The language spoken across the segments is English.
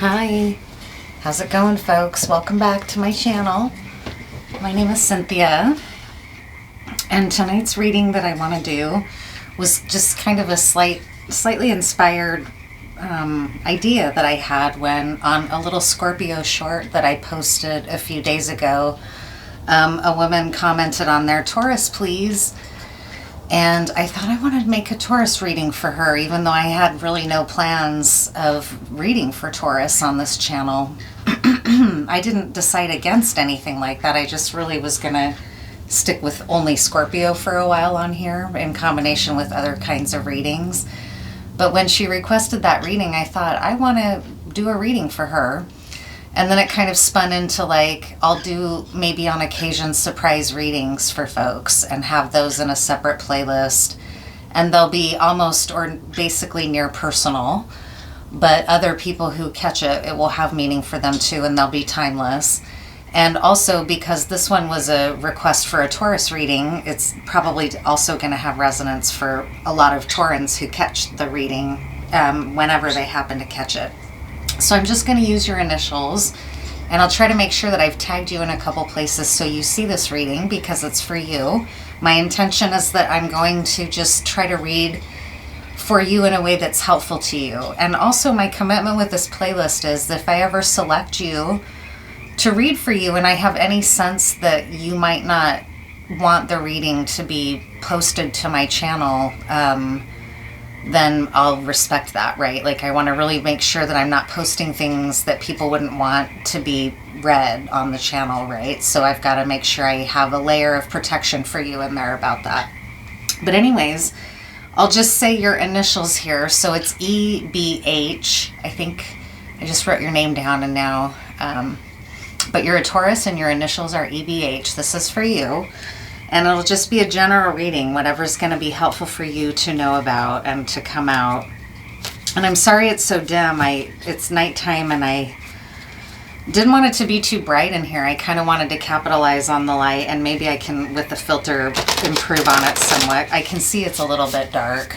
Hi, how's it going, folks? Welcome back to my channel. My name is Cynthia, and tonight's reading that I want to do was just kind of a slightly inspired idea that I had when on a little Scorpio short that I posted a few days ago. A woman commented on there, "Taurus, please." And I thought I wanted to make a Taurus reading for her, even though I had really no plans of reading for Taurus on this channel. I didn't decide against anything like that. I just really was going to stick with only Scorpio for a while on here in combination with other kinds of readings. But when she requested that reading, I thought I want to do a reading for her. And then it kind of spun into like, I'll do maybe on occasion surprise readings for folks and have those in a separate playlist. And they'll be almost or basically near personal. But other people who catch it, it will have meaning for them too, and they'll be timeless. And also because this one was a request for a Taurus reading, it's probably also going to have resonance for a lot of Taurans who catch the reading whenever they happen to catch it. So I'm just going to use your initials, and I'll try to make sure that I've tagged you in a couple places so you see this reading because it's for you. My intention is that I'm going to just try to read for you in a way that's helpful to you. And also my commitment with this playlist is that if I ever select you to read for you and I have any sense that you might not want the reading to be posted to my channel, then I'll respect that, right? Like I want to really make sure that I'm not posting things that people wouldn't want to be read on the channel, right? So I've got to make sure I have a layer of protection for you in there about that. But anyways, I'll just say your initials here. So it's EBH. I think I just wrote your name down and now, but you're a Taurus and your initials are EBH. This is for you. And it'll just be a general reading, whatever's going to be helpful for you to know about and to come out. And I'm sorry it's so dim. It's nighttime and I didn't want it to be too bright in here. I kind of wanted to capitalize on the light, and maybe I can, with the filter, improve on it somewhat. I can see it's a little bit dark,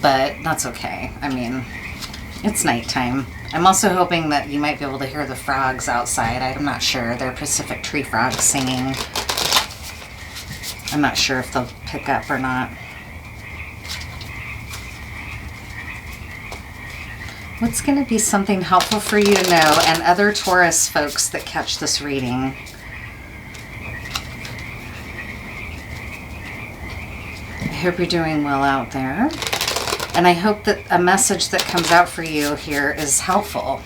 but that's okay. I mean, it's nighttime. I'm also hoping that you might be able to hear the frogs outside. I'm not sure. They're Pacific tree frogs singing. I'm not sure if they'll pick up or not. What's going to be something helpful for you to know and other Taurus folks that catch this reading? I hope you're doing well out there. And I hope that a message that comes out for you here is helpful.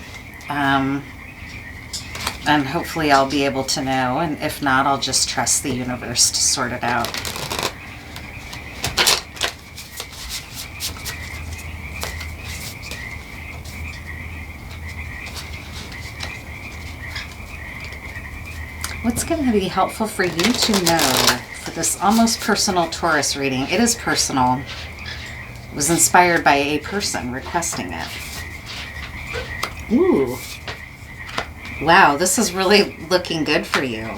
And hopefully I'll be able to know, and if not, I'll just trust the universe to sort it out. What's going to be helpful for you to know for this almost personal Taurus reading? It is personal. It was inspired by a person requesting it. Ooh. Wow, this is really looking good for you.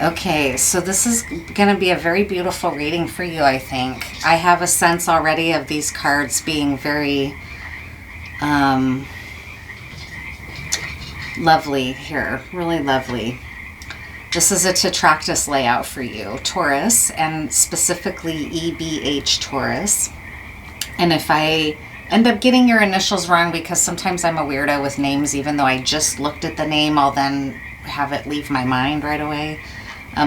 Okay, so this is going to be a very beautiful reading for you, I think. I have a sense already of these cards being very lovely here, really lovely. This is a Tetractys layout for you, Taurus, and specifically EBH Taurus. And if I end up getting your initials wrong, because sometimes I'm a weirdo with names, even though I just looked at the name, I'll then have it leave my mind right away.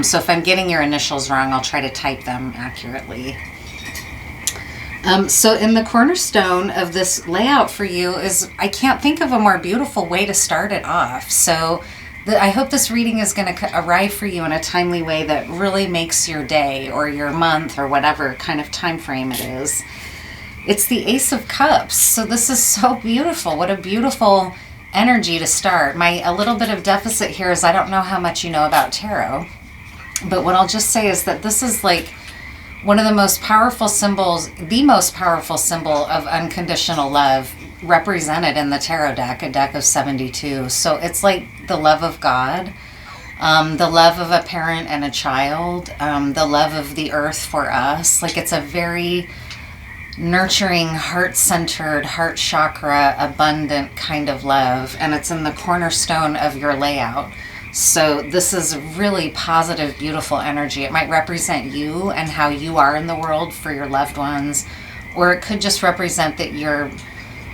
So if I'm getting your initials wrong, I'll try to type them accurately. So in the cornerstone of this layout for you is, I can't think of a more beautiful way to start it off. So I hope this reading is going to arrive for you in a timely way that really makes your day or your month or whatever kind of time frame it is. It's the Ace of Cups. So this is so beautiful. What a beautiful energy to start. A little bit of deficit here is I don't know how much you know about tarot. But what I'll just say is that this is like one of the most powerful symbols, the most powerful symbol of unconditional love represented in the tarot deck, a deck of 72. So it's like the love of God, the love of a parent and a child, the love of the earth for us. Like, it's a very nurturing, heart-centered, heart chakra, abundant kind of love, and it's in the cornerstone of your layout. So this is really positive, beautiful energy. It might represent you and how you are in the world for your loved ones, or it could just represent that you're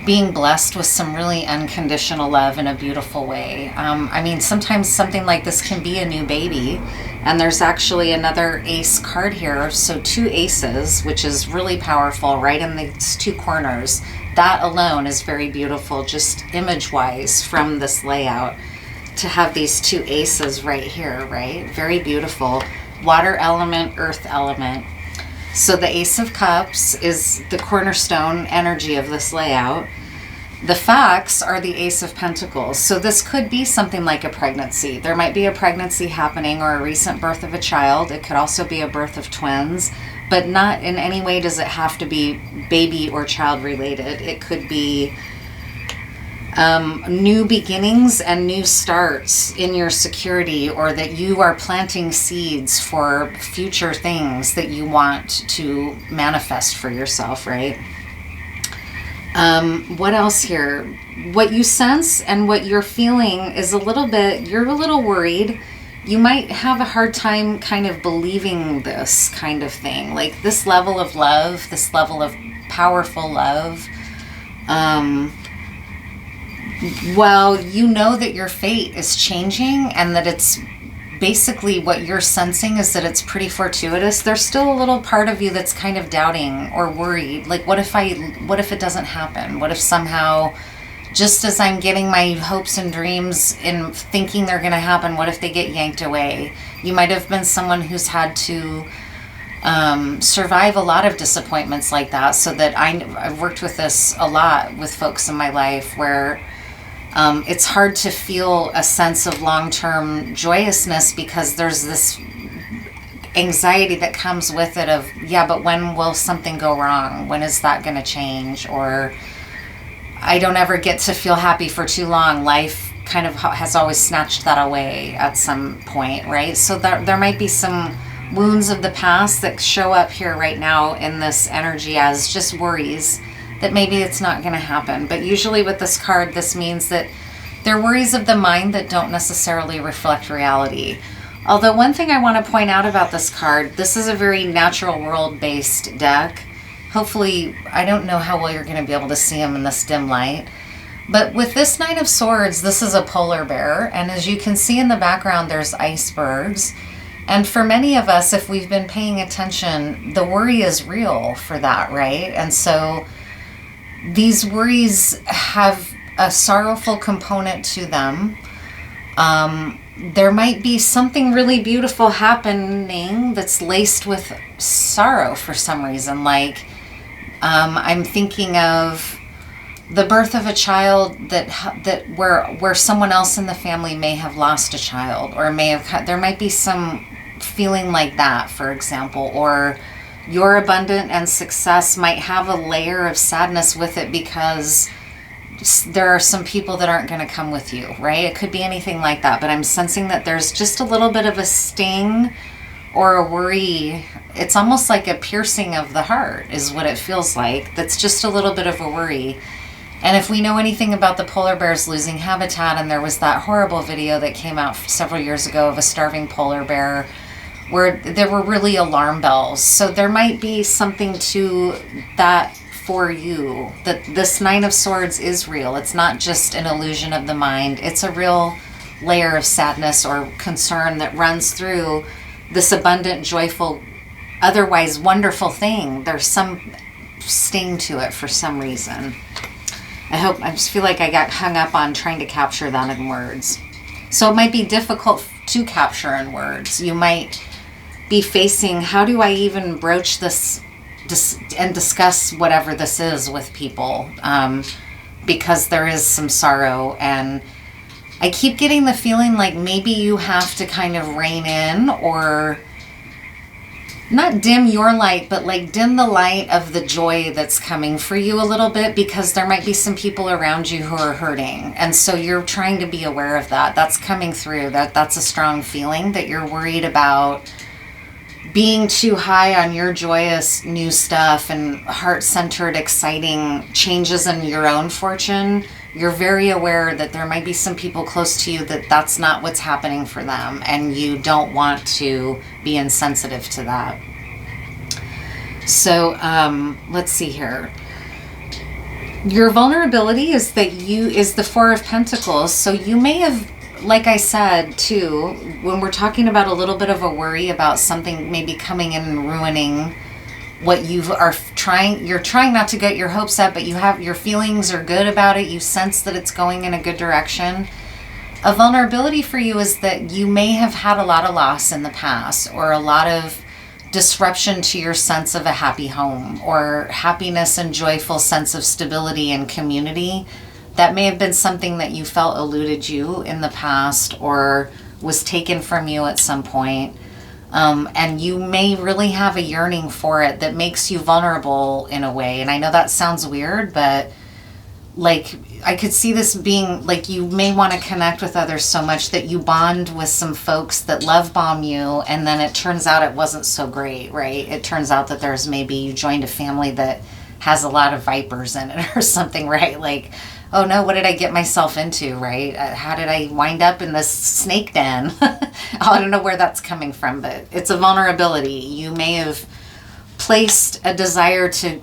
being blessed with some really unconditional love in a beautiful way. I mean, sometimes something like this can be a new baby, and there's actually another ace card here. So 2 aces, which is really powerful right in these 2 corners. That alone is very beautiful, just image-wise from this layout, to have these 2 aces right here, right? Very beautiful. Water element, earth element. So the Ace of Cups is the cornerstone energy of this layout. The facts are the Ace of Pentacles. So this could be something like a pregnancy. There might be a pregnancy happening, or a recent birth of a child. It could also be a birth of twins, but not in any way does it have to be baby or child related. It could be new beginnings and new starts in your security, or that you are planting seeds for future things that you want to manifest for yourself, right? What else here? What you sense and what you're feeling is you're a little worried. You might have a hard time kind of believing this kind of thing, like this level of love, this level of powerful love. Well, you know that your fate is changing, and that it's basically what you're sensing is that it's pretty fortuitous. There's still a little part of you that's kind of doubting or worried. Like, what if it doesn't happen? What if somehow, just as I'm getting my hopes and dreams and thinking they're going to happen, what if they get yanked away? You might have been someone who's had to survive a lot of disappointments like that. So that I've worked with this a lot with folks in my life, where it's hard to feel a sense of long-term joyousness, because there's this anxiety that comes with it of, yeah, but when will something go wrong? When is that going to change? Or I don't ever get to feel happy for too long. Life kind of has always snatched that away at some point, right? So there might be some wounds of the past that show up here right now in this energy as just worries that maybe it's not going to happen. But usually with this card, this means that they're worries of the mind that don't necessarily reflect reality. Although one thing I want to point out about this card, this is a very natural world-based deck. Hopefully, I don't know how well you're going to be able to see them in this dim light. But with this Knight of Swords, this is a polar bear. And as you can see in the background, there's icebergs. And for many of us, if we've been paying attention, the worry is real for that, right? And so these worries have a sorrowful component to them. There might be something really beautiful happening that's laced with sorrow for some reason. Like, I'm thinking of the birth of a child where someone else in the family may have lost a child, or there might be some feeling like that, for example, or your abundance and success might have a layer of sadness with it because there are some people that aren't going to come with you, right? It could be anything like that, but I'm sensing that there's just a little bit of a sting or a worry. It's almost like a piercing of the heart is what it feels like. That's just a little bit of a worry. And if we know anything about the polar bears losing habitat, and there was that horrible video that came out several years ago of a starving polar bear where there were really alarm bells. So there might be something to that for you, that this Nine of Swords is real. It's not just an illusion of the mind. It's a real layer of sadness or concern that runs through this abundant, joyful, otherwise wonderful thing. There's some sting to it for some reason. I just feel like I got hung up on trying to capture that in words. So it might be difficult to capture in words. You might be facing, how do I even broach this and discuss whatever this is with people? Because there is some sorrow, and I keep getting the feeling like maybe you have to kind of rein in, or not dim your light, but like dim the light of the joy that's coming for you a little bit, because there might be some people around you who are hurting. And so you're trying to be aware of that. That's coming through. That's a strong feeling that you're worried about being too high on your joyous new stuff and heart-centered, exciting changes in your own fortune. You're very aware that there might be some people close to you that that's not what's happening for them, and you don't want to be insensitive to that. So let's see here. Your vulnerability is the Four of Pentacles. So you may have, like I said too, when we're talking about a little bit of a worry about something maybe coming in and ruining what you're trying not to get your hopes up, but your feelings are good about it. You sense that it's going in a good direction. A vulnerability for you is that you may have had a lot of loss in the past, or a lot of disruption to your sense of a happy home, or happiness and joyful sense of stability and community. That may have been something that you felt eluded you in the past, or was taken from you at some point. And you may really have a yearning for it that makes you vulnerable in a way. And I know that sounds weird, but like I could see this being like you may want to connect with others so much that you bond with some folks that love bomb you, and then it turns out it wasn't so great, right? It turns out that there's maybe you joined a family that has a lot of vipers in it or something, right? Like, oh no, what did I get myself into, right? How did I wind up in this snake den? I don't know where that's coming from, but it's a vulnerability. You may have placed a desire to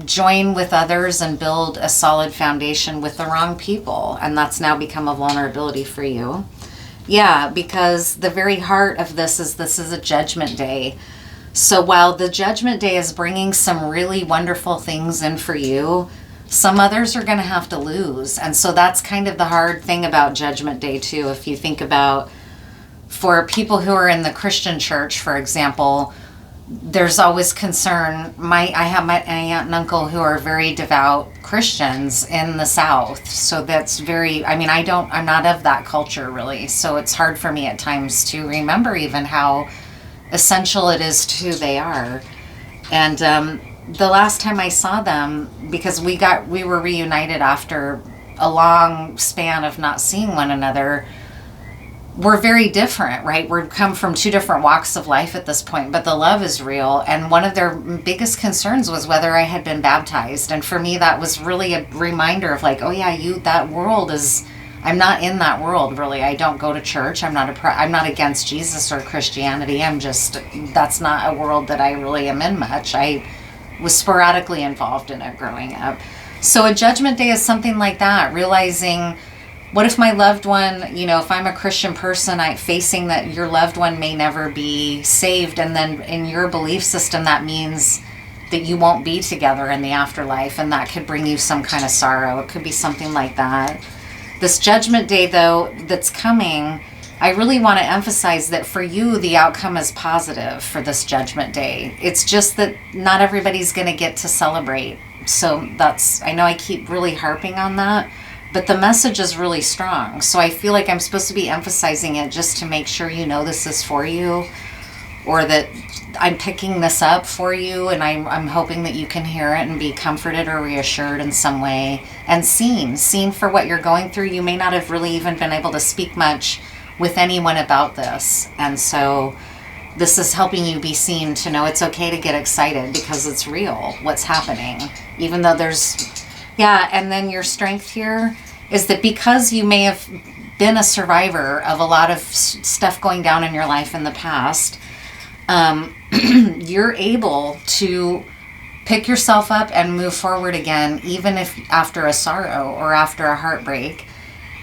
join with others and build a solid foundation with the wrong people, and that's now become a vulnerability for you. Yeah, because the very heart of this is a judgment day. So while the judgment day is bringing some really wonderful things in for you, some others are going to have to lose. And so that's kind of the hard thing about Judgment Day too. If you think about, for people who are in the Christian church, for example, there's always concern. I have my aunt and uncle who are very devout Christians in the South. So that's very, I'm not of that culture really. So it's hard for me at times to remember even how essential it is to who they are. And, the last time I saw them, because we were reunited after a long span of not seeing one another, we're very different, right? We've come from two different walks of life at this point, but the love is real. And one of their biggest concerns was whether I had been baptized. And for me, that was really a reminder of like, oh yeah, that world is, I'm not in that world really. I don't go to church. I'm not against Jesus or Christianity. That's not a world that I really am in much. I was sporadically involved in it growing up. So a judgment day is something like that, realizing, what if my loved one, if I'm a Christian person, facing that your loved one may never be saved, and then in your belief system that means that you won't be together in the afterlife, and that could bring you some kind of sorrow. It could be something like that. This judgment day though that's coming, I really want to emphasize that for you, the outcome is positive for this judgment day. It's just that not everybody's going to get to celebrate. So I know I keep really harping on that, but the message is really strong. So I feel like I'm supposed to be emphasizing it just to make sure this is for you, or that I'm picking this up for you, and I'm hoping that you can hear it and be comforted or reassured in some way, and seen for what you're going through. You may not have really even been able to speak much with anyone about this, and so this is helping you be seen, to know it's okay to get excited because it's real what's happening, even though and then your strength here is that because you may have been a survivor of a lot of stuff going down in your life in the past, you're able to pick yourself up and move forward again, even if after a sorrow or after a heartbreak.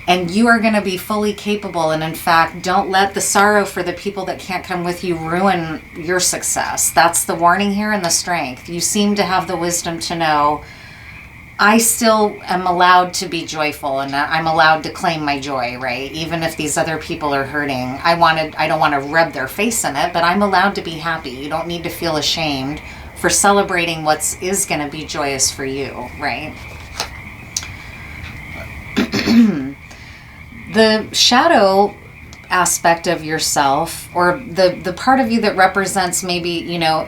And you are going to be fully capable. And in fact, don't let the sorrow for the people that can't come with you ruin your success. That's the warning here, and the strength. You seem to have the wisdom to know, I still am allowed to be joyful, and I'm allowed to claim my joy, right? Even if these other people are hurting. I don't want to rub their face in it, but I'm allowed to be happy. You don't need to feel ashamed for celebrating what is going to be joyous for you, right? The shadow aspect of yourself, or the part of you that represents maybe, you know,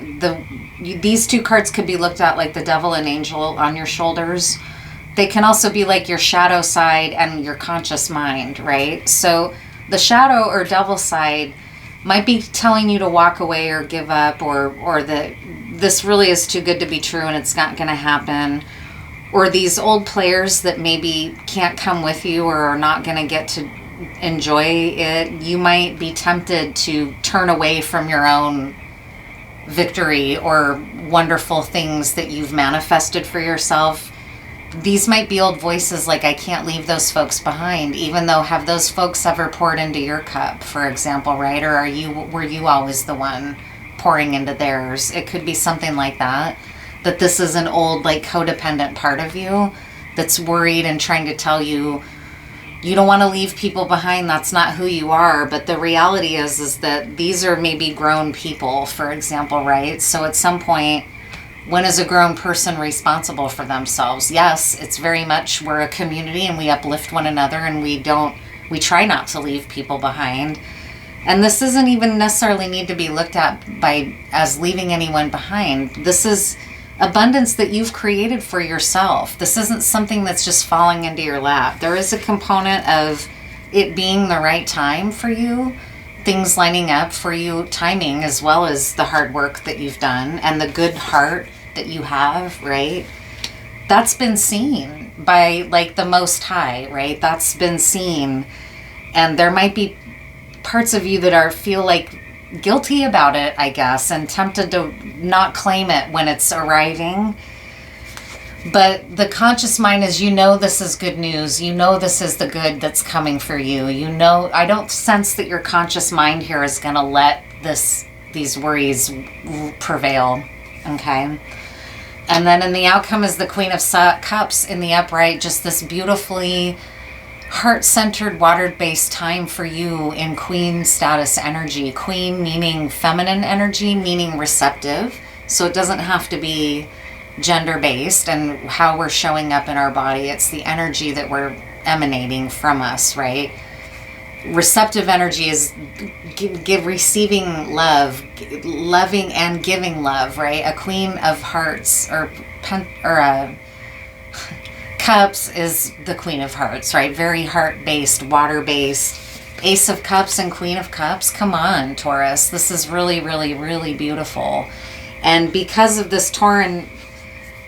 these two cards could be looked at like the devil and angel on your shoulders. They can also be like your shadow side and your conscious mind, right? So the shadow or devil side might be telling you to walk away or give up, or that this really is too good to be true and it's not going to happen. Or these old players that maybe can't come with you or are not going to get to enjoy it. You might be tempted to turn away from your own victory or wonderful things that you've manifested for yourself. These might be old voices like, I can't leave those folks behind, even though have those folks ever poured into your cup, for example, right? Or were you always the one pouring into theirs? It could be something like that this is an old, like, codependent part of you that's worried and trying to tell you, you don't want to leave people behind. That's not who you are. But the reality is that these are maybe grown people, for example, right? So at some point, when is a grown person responsible for themselves? Yes, it's very much, we're a community and we uplift one another, and we try not to leave people behind. And this doesn't even necessarily need to be looked at as leaving anyone behind. This is abundance that you've created for yourself. This isn't something that's just falling into your lap. There is a component of it being the right time for you, things lining up for you, timing, as well as the hard work that you've done and the good heart that you have, right? That's been seen by, like, the Most High, right? That's been seen. And there might be parts of you that feel like guilty about it, I guess, and tempted to not claim it when it's arriving. But the conscious mind is, you know, this is good news. You know, this is the good that's coming for you. You know, I don't sense that your conscious mind here is going to let these worries prevail. Okay. And then in the outcome is the Queen of Cups in the upright, just this beautifully heart-centered, water-based time for you in queen status energy. Queen meaning feminine energy, meaning receptive. So it doesn't have to be gender-based and how we're showing up in our body. It's the energy that we're emanating from us, right? Receptive energy is receiving love, loving and giving love, right? A Queen of Hearts or Cups is the Queen of Hearts, right? Very heart-based, water-based. Ace of Cups and Queen of Cups. Come on, Taurus. This is really, really, really beautiful. And because of this Tauran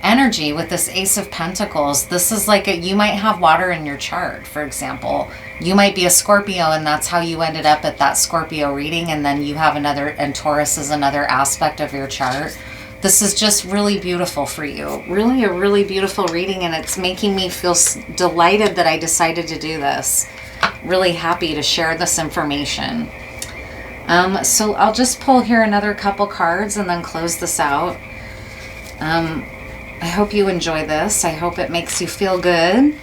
energy with this Ace of Pentacles, this is like you might have water in your chart, for example. You might be a Scorpio and that's how you ended up at that Scorpio reading, and then you have and Taurus is another aspect of your chart. This is just really beautiful for you. Really a really beautiful reading, and it's making me feel delighted that I decided to do this. Really happy to share this information. So I'll just pull here another couple cards and then close this out. I hope you enjoy this. I hope it makes you feel good.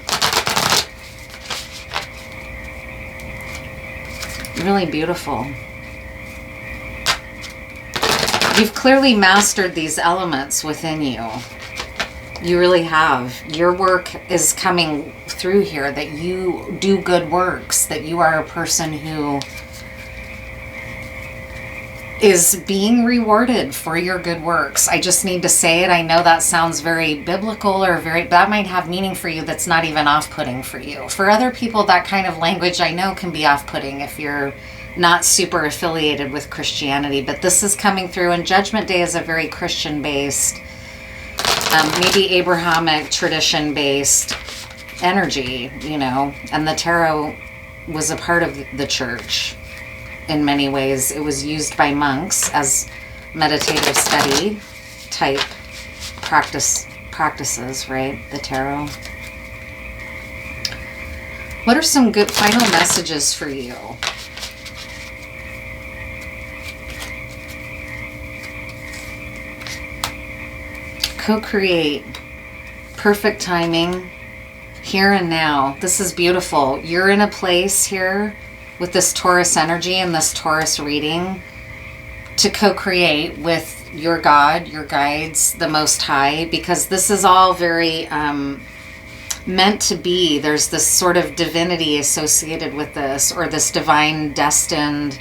Really beautiful. You've clearly mastered these elements within you. You really have. Your work is coming through here, that you do good works, that you are a person who is being rewarded for your good works. I just need to say it. I know that sounds very biblical or that might have meaning for you that's not even off-putting for you. For other people, that kind of language I know can be off-putting if you're not super affiliated with Christianity, but this is coming through, and Judgment Day is a very Christian-based, maybe Abrahamic tradition-based energy, you know, and the tarot was a part of the church in many ways. It was used by monks as meditative study type practices, right? The tarot. What are some good final messages for you? Co-create. Perfect timing. Here and now. This is beautiful. You're in a place here with this Taurus energy and this Taurus reading to co-create with your God, your guides, the Most High, because this is all very meant to be. There's this sort of divinity associated with this, or this divine destined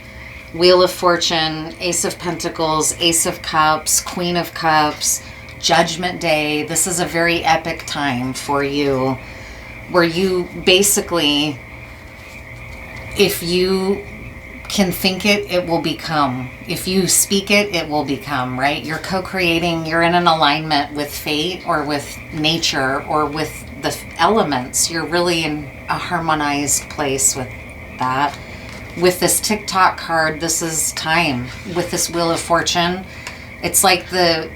Wheel of Fortune, Ace of Pentacles, Ace of Cups, Queen of Cups, Judgment Day. This is a very epic time for you, where you basically, if you can think it, it will become. If you speak it, it will become, right? You're co-creating, you're in an alignment with fate or with nature or with the elements. You're really in a harmonized place with that. With this TikTok card, this is time. With this Wheel of Fortune, it's like the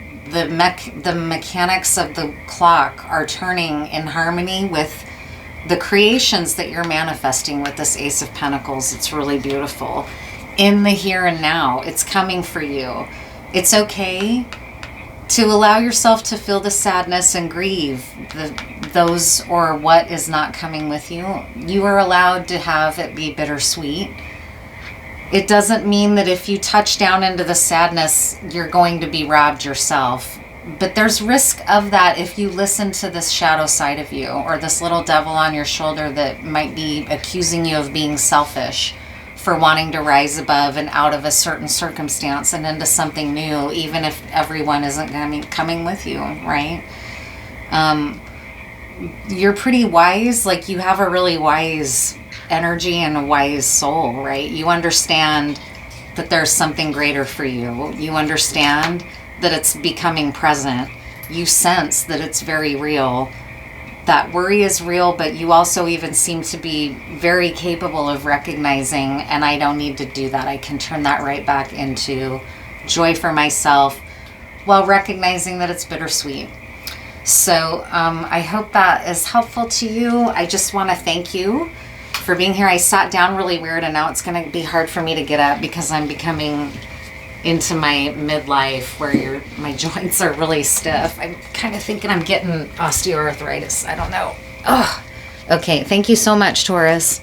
mechanics of the clock are turning in harmony with the creations that you're manifesting with this Ace of Pentacles. It's really beautiful. In the here and now, it's coming for you. It's okay to allow yourself to feel the sadness and grieve those or what is not coming with you. You are allowed to have it be bittersweet. It doesn't mean that if you touch down into the sadness, you're going to be robbed yourself. But there's risk of that if you listen to this shadow side of you, or this little devil on your shoulder that might be accusing you of being selfish for wanting to rise above and out of a certain circumstance and into something new, even if everyone isn't coming with you, right? You're pretty wise. Like, you have a really wise energy and a wise soul, right? You understand that there's something greater for you. You understand that it's becoming present. You sense that it's very real. That worry is real, but you also even seem to be very capable of recognizing, and I don't need to do that. I can turn that right back into joy for myself while recognizing that it's bittersweet. So I hope that is helpful to you. I just want to thank you for being here. I sat down really weird, and now it's going to be hard for me to get up because I'm becoming into my midlife where my joints are really stiff. I'm kind of thinking I'm getting osteoarthritis. I don't know. Oh, okay. Thank you so much, Taurus.